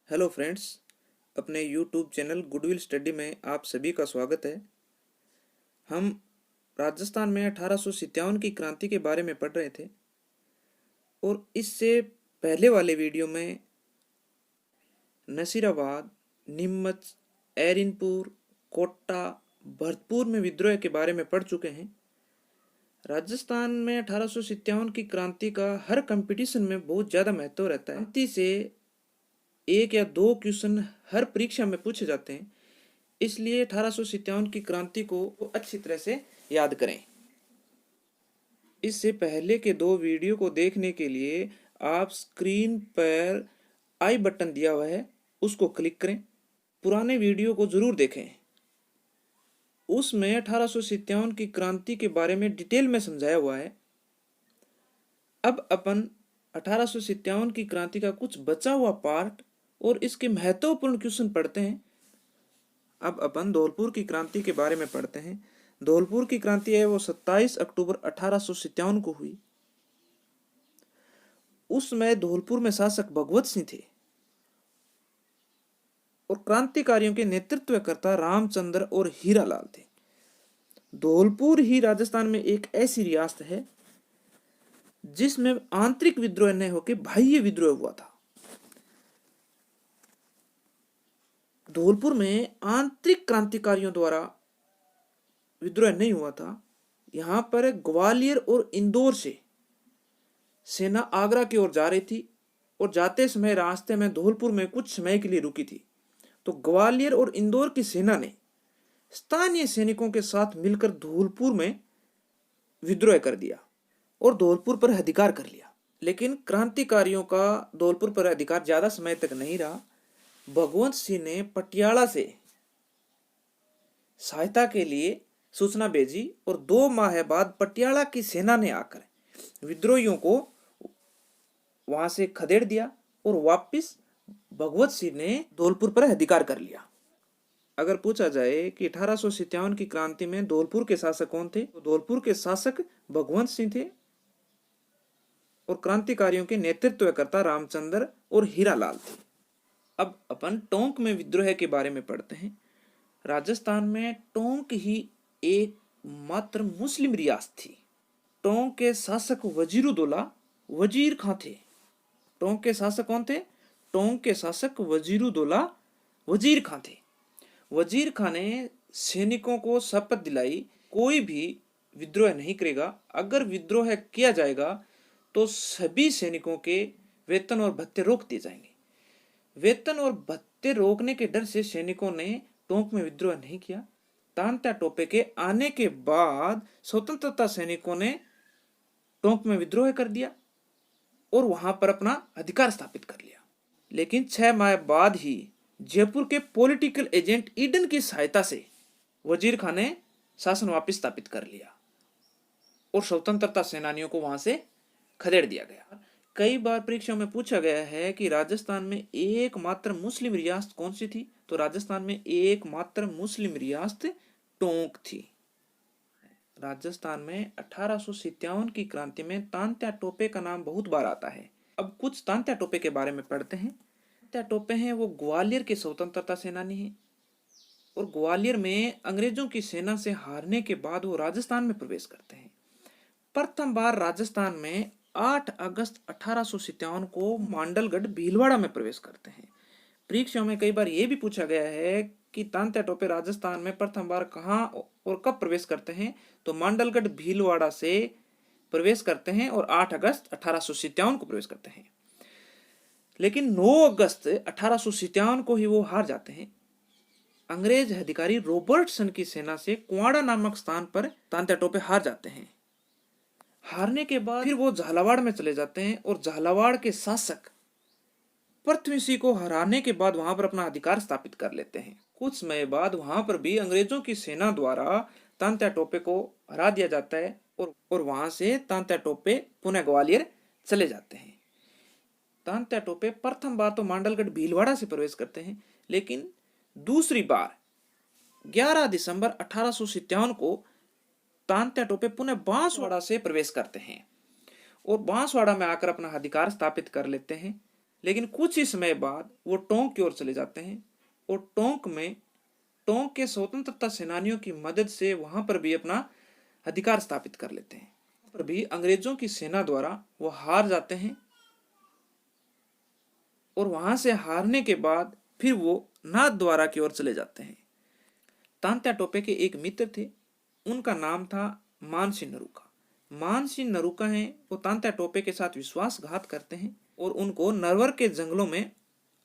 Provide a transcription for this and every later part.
Hello friends, अपने YouTube channel goodwill study में आप सभी का स्वागत है। हम राजस्थान में 1857 की क्रांति के बारे में पढ़ रहे थे और इससे पहले वाले वीडियो में नसीराबाद, नीमच, एरिनपुर, कोटा, भरतपुर में विद्रोह के बारे में पढ़ चुके हैं। राजस्थान में 1857 की क्रांति का हर कंपटीशन में बहुत ज़्यादा महत्व रहता है। क्रांति से एक या दो क्वेश्चन हर परीक्षा में पूछे जाते हैं, इसलिए 1857 की क्रांति को अच्छी तरह से याद करें। इससे पहले के दो वीडियो को देखने के लिए आप स्क्रीन पर आई बटन दिया हुआ है, उसको क्लिक करें। पुराने वीडियो को जरूर देखें, उसमें 1857 की क्रांति के बारे में डिटेल में समझाया हुआ है। अब अपन 1857 की क्रांति का कुछ बचा हुआ पार्ट और इसके महत्वपूर्ण क्वेश्चन पढ़ते हैं। अब अपन धौलपुर की क्रांति के बारे में पढ़ते हैं। धौलपुर की क्रांति है वो 27 अक्टूबर 1857 को हुई। उसमें धौलपुर में शासक भगवत सिंह थे और क्रांतिकारियों के नेतृत्वकर्ता रामचंद्र और हीरालाल थे। धौलपुर ही राजस्थान में एक ऐसी रियासत है जिसमें आंतरिक विद्रोह न होकर बाह्य विद्रोह हुआ था। धौलपुर में आंतरिक क्रांतिकारियों द्वारा विद्रोह नहीं हुआ था। यहां पर ग्वालियर और इंदौर से सेना आगरा की ओर जा रही थी और जाते समय रास्ते में धौलपुर में कुछ समय के लिए रुकी थी। तो ग्वालियर और इंदौर की सेना ने स्थानीय सैनिकों के साथ मिलकर धौलपुर में विद्रोह कर दिया और धौलपुर पर अधिकार कर लिया। लेकिन क्रांतिकारियों का धौलपुर पर अधिकार ज्यादा समय तक नहीं रहा। भगवंत सिंह ने पटियाला से सहायता के लिए सूचना भेजी और 2 माह बाद पटियाला की सेना ने आकर विद्रोहियों को वहां से खदेड़ दिया और वापस भगवत सिंह ने धौलपुर पर अधिकार कर लिया। अगर पूछा जाए कि 1857 की क्रांति में धौलपुर के शासक कौन थे, तो धौलपुर के शासक भगवंत सिंह थे और क्रांतिकारियों के नेतृत्वकर्ता रामचंद्र और हीरालाल थे। अब अपन टोंक में विद्रोह के बारे में पढ़ते हैं। राजस्थान में टोंक ही एक मात्र मुस्लिम रियासत थी। टोंक के शासक वजीरुद्दौला वजीर खां थे। टोंक के शासक कौन थे? टोंक के शासक वजीरुद्दौला वजीर खां थे। वजीर खां ने सैनिकों को शपथ दिलाई, कोई भी विद्रोह नहीं करेगा। अगर विद्रोह किया जाएगा तो सभी सैनिकों के वेतन और भत्ते रोक दिए जाएंगे। वेतन और भत्ते रोकने के डर से सैनिकों ने टोंक में विद्रोह नहीं किया। तांत्या टोपे के आने के बाद स्वतंत्रता सैनिकों ने टोंक में विद्रोह कर दिया और वहां पर अपना अधिकार स्थापित कर लिया। लेकिन 6 माह बाद ही जयपुर के पॉलिटिकल एजेंट ईडन की सहायता से वजीर खान ने शासन वापस स्थापित कर लिया और स्वतंत्रता सेनानियों को वहां से खदेड़ दिया गया। कई बार परीक्षा में पूछा गया है कि राजस्थान में एकमात्र मुस्लिम रियासत कौन सी थी, तो राजस्थान में एकमात्र मुस्लिम रियासत टोंक थी। राजस्थान में 1857 की क्रांति में तांत्या टोपे का नाम बहुत बार आता है। अब कुछ तांत्या टोपे के बारे में पढ़ते हैं। तांत्या टोपे हैं वो ग्वालियर के स्वतंत्रता सेनानी हैं और ग्वालियर में अंग्रेजों की सेना से हारने के बाद वो राजस्थान में प्रवेश करते हैं। प्रथम बार राजस्थान में 8 अगस्त 1857 को मांडलगढ़ भीलवाड़ा में प्रवेश करते हैं। परीक्षाओं में कई बार यह भी पूछा गया है कि तांत्या टोपे राजस्थान में प्रथम बार कहां और कब प्रवेश करते हैं, तो मांडलगढ़ भीलवाड़ा से प्रवेश करते हैं और 8 अगस्त 1857 को प्रवेश करते हैं। लेकिन 9 अगस्त 1857 को ही वो हार जाते हैं। अंग्रेज अधिकारी रॉबर्टसन की सेना से कुआड़ा नामक स्थान पर तांत्या टोपे हार जाते हैं। हारने के बाद फिर वो झालावाड़ में चले जाते हैं और झालावाड़ के शासक पृथ्वी सिंह को हराने के बाद वहां पर अपना अधिकार स्थापित कर लेते हैं। कुछ समय बाद वहां पर भी अंग्रेजों की सेना द्वारा तांत्या टोपे को हरा दिया जाता है और वहां से तांत्या टोपे पुनः ग्वालियर चले जाते हैं। तांत्या टोपे प्रथम बार तो मांडलगढ़ भीलवाड़ा से प्रवेश करते हैं, लेकिन दूसरी बार 11 दिसंबर 1857 को तांत्या टोपे पुनः बांसवाड़ा से प्रवेश करते हैं और बांसवाड़ा में आकर अपना अधिकार स्थापित कर लेते हैं। लेकिन कुछ ही समय बाद वो टोंक की ओर चले जाते हैं और टोंक के स्वतंत्रता सेनानियों की मदद से वहां पर भी अपना अधिकार स्थापित कर लेते हैं। पर भी अंग्रेजों की सेना द्वारा वो हार जाते हैं और वहां से हारने के बाद फिर वो नाथद्वारा की ओर चले जाते हैं। तांत्या टोपे के एक मित्र थे, उनका नाम था मानसिंह नरूका। मानसिंह नरूका हैं वो तांत्या टोपे के साथ विश्वासघात करते हैं और उनको नरवर के जंगलों में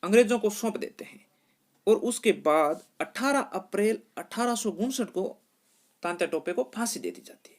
अंग्रेजों को सौंप देते हैं और उसके बाद 18 अप्रैल 1859 को तांत्या टोपे को फांसी दे दी जाती है।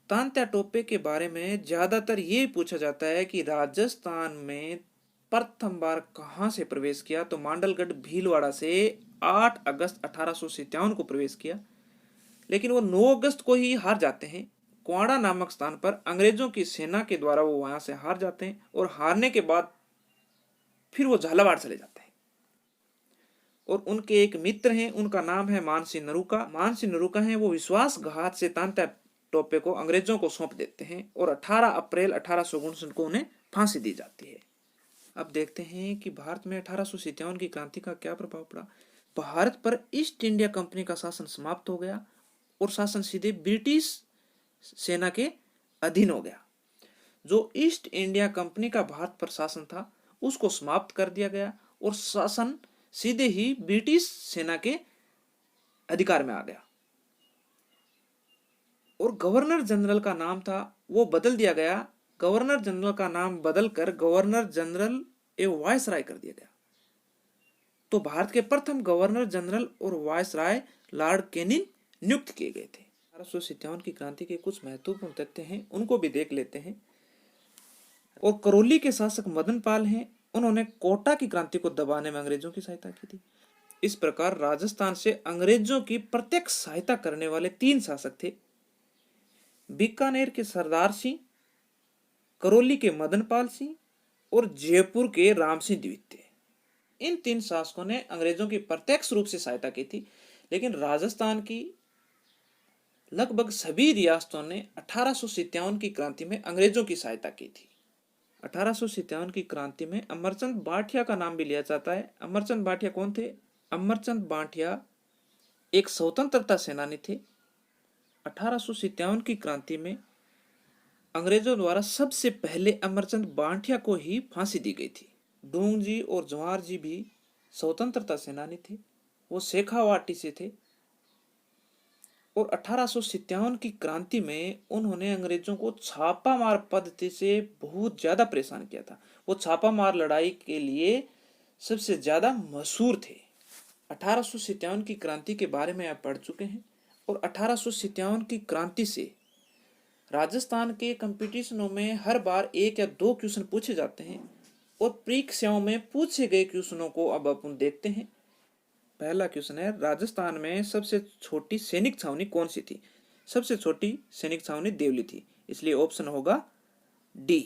तांत्या टोपे के बारे में ज्यादातर ये पूछा जाता है कि राजस्थान में प्रथम बार कहां से प्रवेश किया, तो मांडलगढ़ भीलवाड़ा से 8 अगस्त 1857 को प्रवेश किया, लेकिन वो 9 अगस्त को ही हार जाते हैं। क्वाड़ा नामक स्थान पर अंग्रेजों की सेना के द्वारा वो वहां से हार जाते हैं और हारने के बाद फिर वो झालावाड़ चले जाते हैं। और उनके एक मित्र हैं, उनका नाम है मानसिंह नरूका। मानसिंह नरूका हैं वो विश्वासघात से तांत्या टोपे को अंग्रेजों को सौंप देते हैं और 18 अप्रैल 1859 को उन्हें फांसी दी जाती है। अब देखते हैं कि भारत में 1857 की क्रांति का क्या प्रभाव पड़ा। भारत पर ईस्ट इंडिया कंपनी का शासन समाप्त हो गया और शासन सीधे ब्रिटिश सेना के अधीन हो गया। जो ईस्ट इंडिया कंपनी का भारत पर शासन था उसको समाप्त कर दिया गया और शासन सीधे ही ब्रिटिश सेना के अधिकार में आ गया। और गवर्नर जनरल का नाम था वो बदल दिया गया, गवर्नर जनरल का नाम बदलकर गवर्नर जनरल एवं वायसराय कर दिया गया। तो भारत के प्रथम गवर्नर जनरल और वायसराय लॉर्ड कैनिंग नियुक्त किए गए थे। 1857 की क्रांति के कुछ महत्वपूर्ण तथ्य हैं, उनको भी देख लेते हैं। और करौली के शासक मदन पाल हैं, उन्होंने कोटा की क्रांति को दबाने में अंग्रेजों की सहायता की थी। इस प्रकार राजस्थान से अंग्रेजों की प्रत्यक्ष सहायता करने वाले 3 शासक थे। बीकानेर के सरदार सिंह, करौली के मदन पाल सिंह और जयपुर के राम सिंह द्वितीय। इन 3 शासकों ने अंग्रेजों की प्रत्यक्ष रूप से सहायता की थी, लेकिन राजस्थान की लगभग सभी रियासतों ने 1857 की क्रांति में अंग्रेजों की सहायता की थी। 1857 की क्रांति में अमरचंद बाठिया का नाम भी लिया जाता है। अमरचंद बाठिया कौन थे? अमरचंद बाठिया एक स्वतंत्रता सेनानी थे। 1857 की क्रांति में अंग्रेजों द्वारा सबसे पहले अमरचंद बाठिया को ही फांसी दी गई थी। डोंग जी और जवाहर जी भी स्वतंत्रता सेनानी थे, वो शेखावाटी से थे और 1857 की क्रांति में उन्होंने अंग्रेजों को छापामार पद्धति से बहुत ज्यादा परेशान किया था। वो छापामार लड़ाई के लिए सबसे ज्यादा मशहूर थे। 1857 की क्रांति के बारे में आप पढ़ चुके हैं और 1857 की क्रांति से राजस्थान के कंपटीशनों में हर बार 1 या 2 क्वेश्चन पूछे जाते हैं और परीक्षाओं में पूछे गए क्वेश्चनों को अब अपन देखते हैं। पहला क्वेश्चन है, राजस्थान में सबसे छोटी सैनिक छावनी कौन सी थी? सबसे छोटी सैनिक छावनी देवली थी, इसलिए ऑप्शन होगा डी।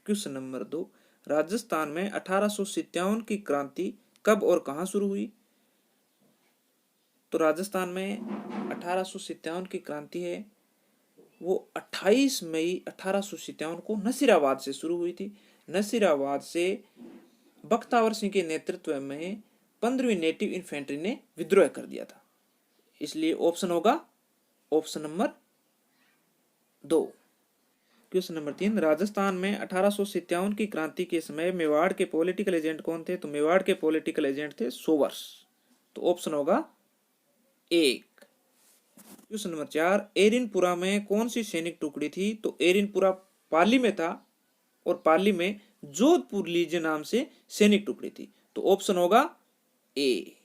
क्वेश्चन नंबर 2, राजस्थान में 1857 की क्रांति कब और कहां शुरू हुई? तो राजस्थान में 1857 की क्रांति है वो 28 मई 1857 को नसीराबाद से शुरू हुई थी। नसीराबाद से बख्तावर सिंह के नेतृत्व में 15वीं नेटिव इन्फेंट्री ने विद्रोह कर दिया था, इसलिए ऑप्शन होगा option number 2। Question number 3, Rajasthan में 1857 की क्रांति के समय मेवाड़ के पॉलिटिकल एजेंट कौन थे? तो मेवाड़ के पॉलिटिकल एजेंट थे सोवर्स, तो ऑप्शन होगा 1। क्वेश्चन नंबर 4, एरिनपुरा में कौन सी सैनिक टुकड़ी थी? तो एरिनपुरा पाली में था और पाली में जोधपुर लीजे नाम से सैनिक टुकड़ी थी, तो ऑप्शन होगा ए।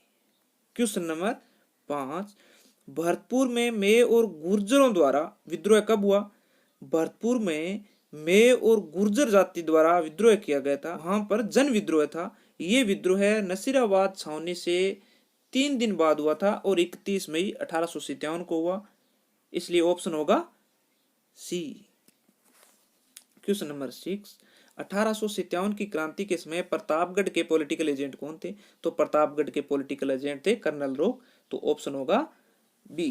क्वेश्चन नंबर 5, भरतपुर में मे और गुर्जरों द्वारा विद्रोह कब हुआ? भरतपुर में मे और गुर्जर जाति द्वारा विद्रोह किया गया था, वहां पर जन विद्रोह था। ये विद्रोह नसीराबाद छावनी से 3 दिन बाद हुआ था और 31 मई 1857 को हुआ, इसलिए ऑप्शन होगा सी। क्वेश्चन नंबर 6, 1857 की क्रांति के समय प्रतापगढ़ के पॉलिटिकल एजेंट कौन थे? तो प्रतापगढ़ के पॉलिटिकल एजेंट थे कर्नल रोक, तो ऑप्शन होगा बी।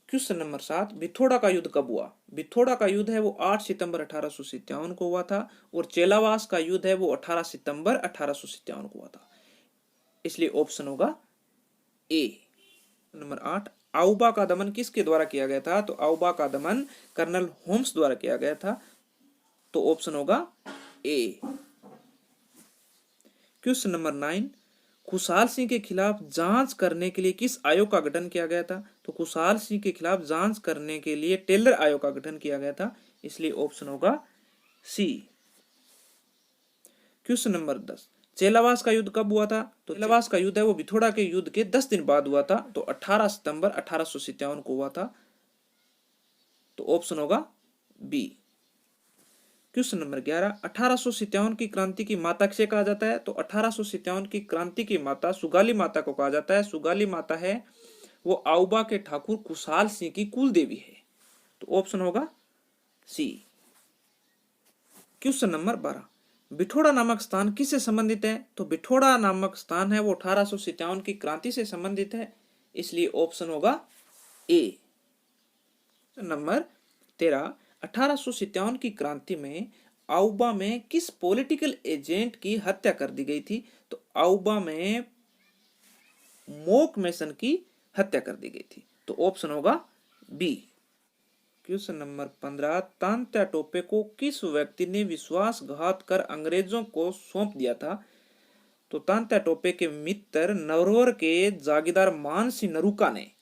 क्वेश्चन नंबर 7, भिथोड़ा का युद्ध कब हुआ? भिथोड़ा का युद्ध है वो 8 सितंबर 1857 को हुआ था और चेलावास का युद्ध है वो 18 सितंबर 1857 को हुआ था। इसलिए ऑप्शन होगा ए। नंबर 8, आउबा का दमन किसके द्वारा किया गया था? तो आउबा का दमन कर्नल होम्स द्वारा किया गया था। तो ऑप्शन होगा ए। क्वेश्चन नंबर 9, खुशहाल सिंह के खिलाफ जांच करने के लिए किस आयोग का गठन किया गया था? तो खुशहाल सिंह के खिलाफ जांच करने के लिए टेलर आयोग का गठन किया गया था। इसलिए ऑप्शन होगा सी। क्वेश्चन नंबर 10, चेलावास का युद्ध कब हुआ था? तो चेलावास का युद्ध है वो भिथोड़ा के युद्ध के 10 दिन बाद हुआ था। तो 18 सितंबर 1857 को हुआ था। तो ऑप्शन होगा बी। क्वेश्चन नंबर 11, 1857 की क्रांति की माता किसे कहा जाता है? तो 1857 की क्रांति की माता सुगाली माता को कहा जाता है। सुगाली माता है वो आउबा के ठाकुर खुशहाल सिंह की कुल देवी है। तो ऑप्शन होगा सी। क्वेश्चन नंबर 12, भिथोड़ा नामक स्थान किससे संबंधित है? तो भिथोड़ा नामक स्थान है वो 1857 की क्रांति से संबंधित है। इसलिए ऑप्शन होगा ए। नंबर 13, 1857 की क्रांति में आउबा में किस पॉलिटिकल एजेंट की हत्या कर दी गई थी? तो आउबा में मोक मेसन की हत्या कर दी गई थी। तो ऑप्शन होगा B. Question number 15, Tantya Tope को किस व्यक्ति ने विश्वासघात कर अंग्रेजों को सौंप दिया था? तो तांत्या टोपे के मित्र नरवर के जागीरदार मानसिंह नरूका ने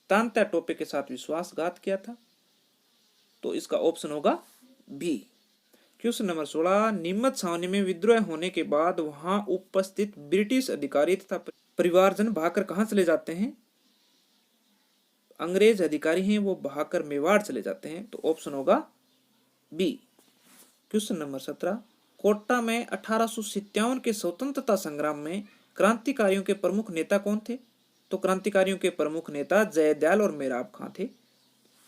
तांत्या टोपे के साथ विश्वासघात किया था। तो इसका ऑप्शन होगा बी। क्वेश्चन नंबर 16, नीमच छावनी में विद्रोह होने के बाद वहां उपस्थित ब्रिटिश अधिकारी तथा परिवारजन भागकर कहां चले जाते हैं? अंग्रेज अधिकारी हैं वो भागकर मेवाड़ चले जाते हैं। तो ऑप्शन होगा बी। क्वेश्चन नंबर 17, कोटा में 1857 के स्वतंत्रता संग्राम में क्रांतिकारियों के प्रमुख नेता कौन थे? तो क्रांतिकारियों के प्रमुख नेता जयदयाल और मेराब खां थे।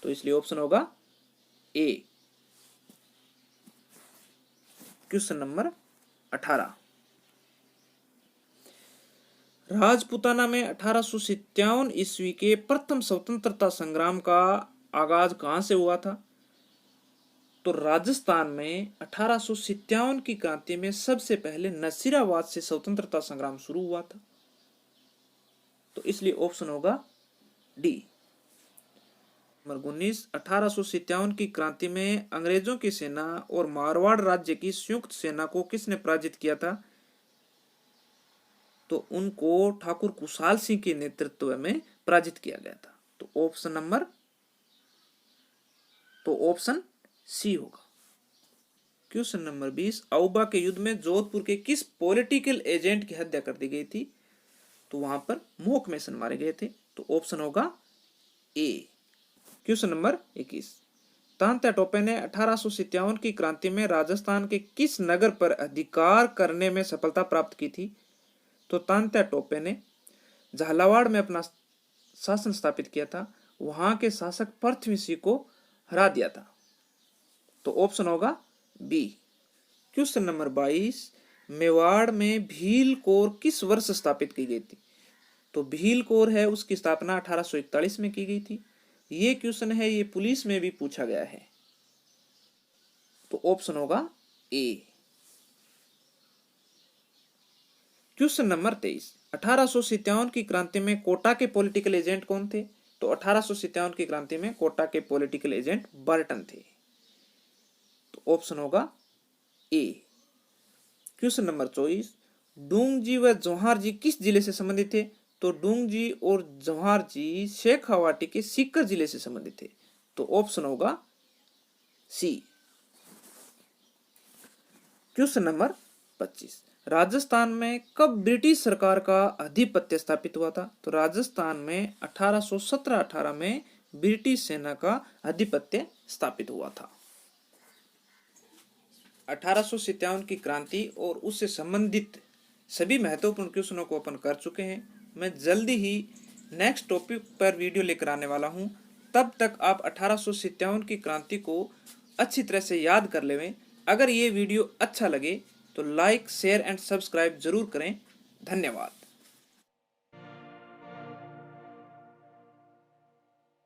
तो इसलिए ऑप्शन होगा ए। क्वेश्चन नंबर 18, राजपुताना में 1857 ईस्वी के प्रथम स्वतंत्रता संग्राम का आगाज कहां से हुआ था? तो राजस्थान में 1857 की क्रांति में सबसे पहले नसीराबाद से स्वतंत्रता संग्राम शुरू हुआ था। तो इसलिए ऑप्शन होगा डी। नंबर 19, 1857 की क्रांति में अंग्रेजों की सेना और मारवाड़ राज्य की संयुक्त सेना को किसने पराजित किया था? तो उनको ठाकुर खुशहाल सिंह के नेतृत्व में पराजित किया गया था। तो ऑप्शन सी होगा। क्वेश्चन नंबर 20, आउबा के युद्ध में जोधपुर के किस पॉलिटिकल एजेंट की हत्या कर दी गई थी? तो वहां पर मोक मेसन मारे गए थे। तो ऑप्शन होगा ए। क्वेश्चन नंबर 21, तांत्या टोपे ने 1857 की क्रांति में राजस्थान के किस नगर पर अधिकार करने में सफलता प्राप्त की थी? तो तांत्या टोपे ने झालावाड़ में अपना शासन स्थापित किया था। वहां के शासक पृथ्वी सिंह को हरा दिया था। तो ऑप्शन होगा बी। क्वेश्चन नंबर 22, मेवाड़ में भील कोर किस वर्ष स्थापित की गई थी? तो भील कोर है उसकी स्थापना 1841 में की गई थी। ये क्वेश्चन है ये पुलिस में भी पूछा गया है। तो ऑप्शन होगा ए। क्वेश्चन नंबर 23, 1857 की क्रांति में कोटा के पॉलिटिकल एजेंट कौन थे? तो 1857 की क्रांति में कोटा के पॉलिटिकल एजेंट बर्टन थे। तो ऑप्शन होगा ए। क्वेश्चन नंबर 24, डूंगजी व जौहार जी किस जिले से संबंधित थे? तो डूंगजी और जौहार जी शेखावाटी के सीकर जिले से संबंधित थे। तो ऑप्शन होगा सी। क्वेश्चन नंबर 25, राजस्थान में कब ब्रिटिश सरकार का आधिपत्य स्थापित हुआ था? तो राजस्थान में 1817-18 में ब्रिटिश सेना का आधिपत्य स्थापित हुआ था। 1857 की क्रांति और उससे संबंधित सभी महत्वपूर्ण क्वेश्चनों को अपन कर चुके हैं। मैं जल्दी ही नेक्स्ट टॉपिक पर वीडियो लेकर आने वाला हूं। तब तक आप 1857 की क्रांति को अच्छी तरह से याद कर लें। अगर ये वीडियो अच्छा लगे तो लाइक, शेयर एंड सब्सक्राइब जरूर करें। धन्यवाद।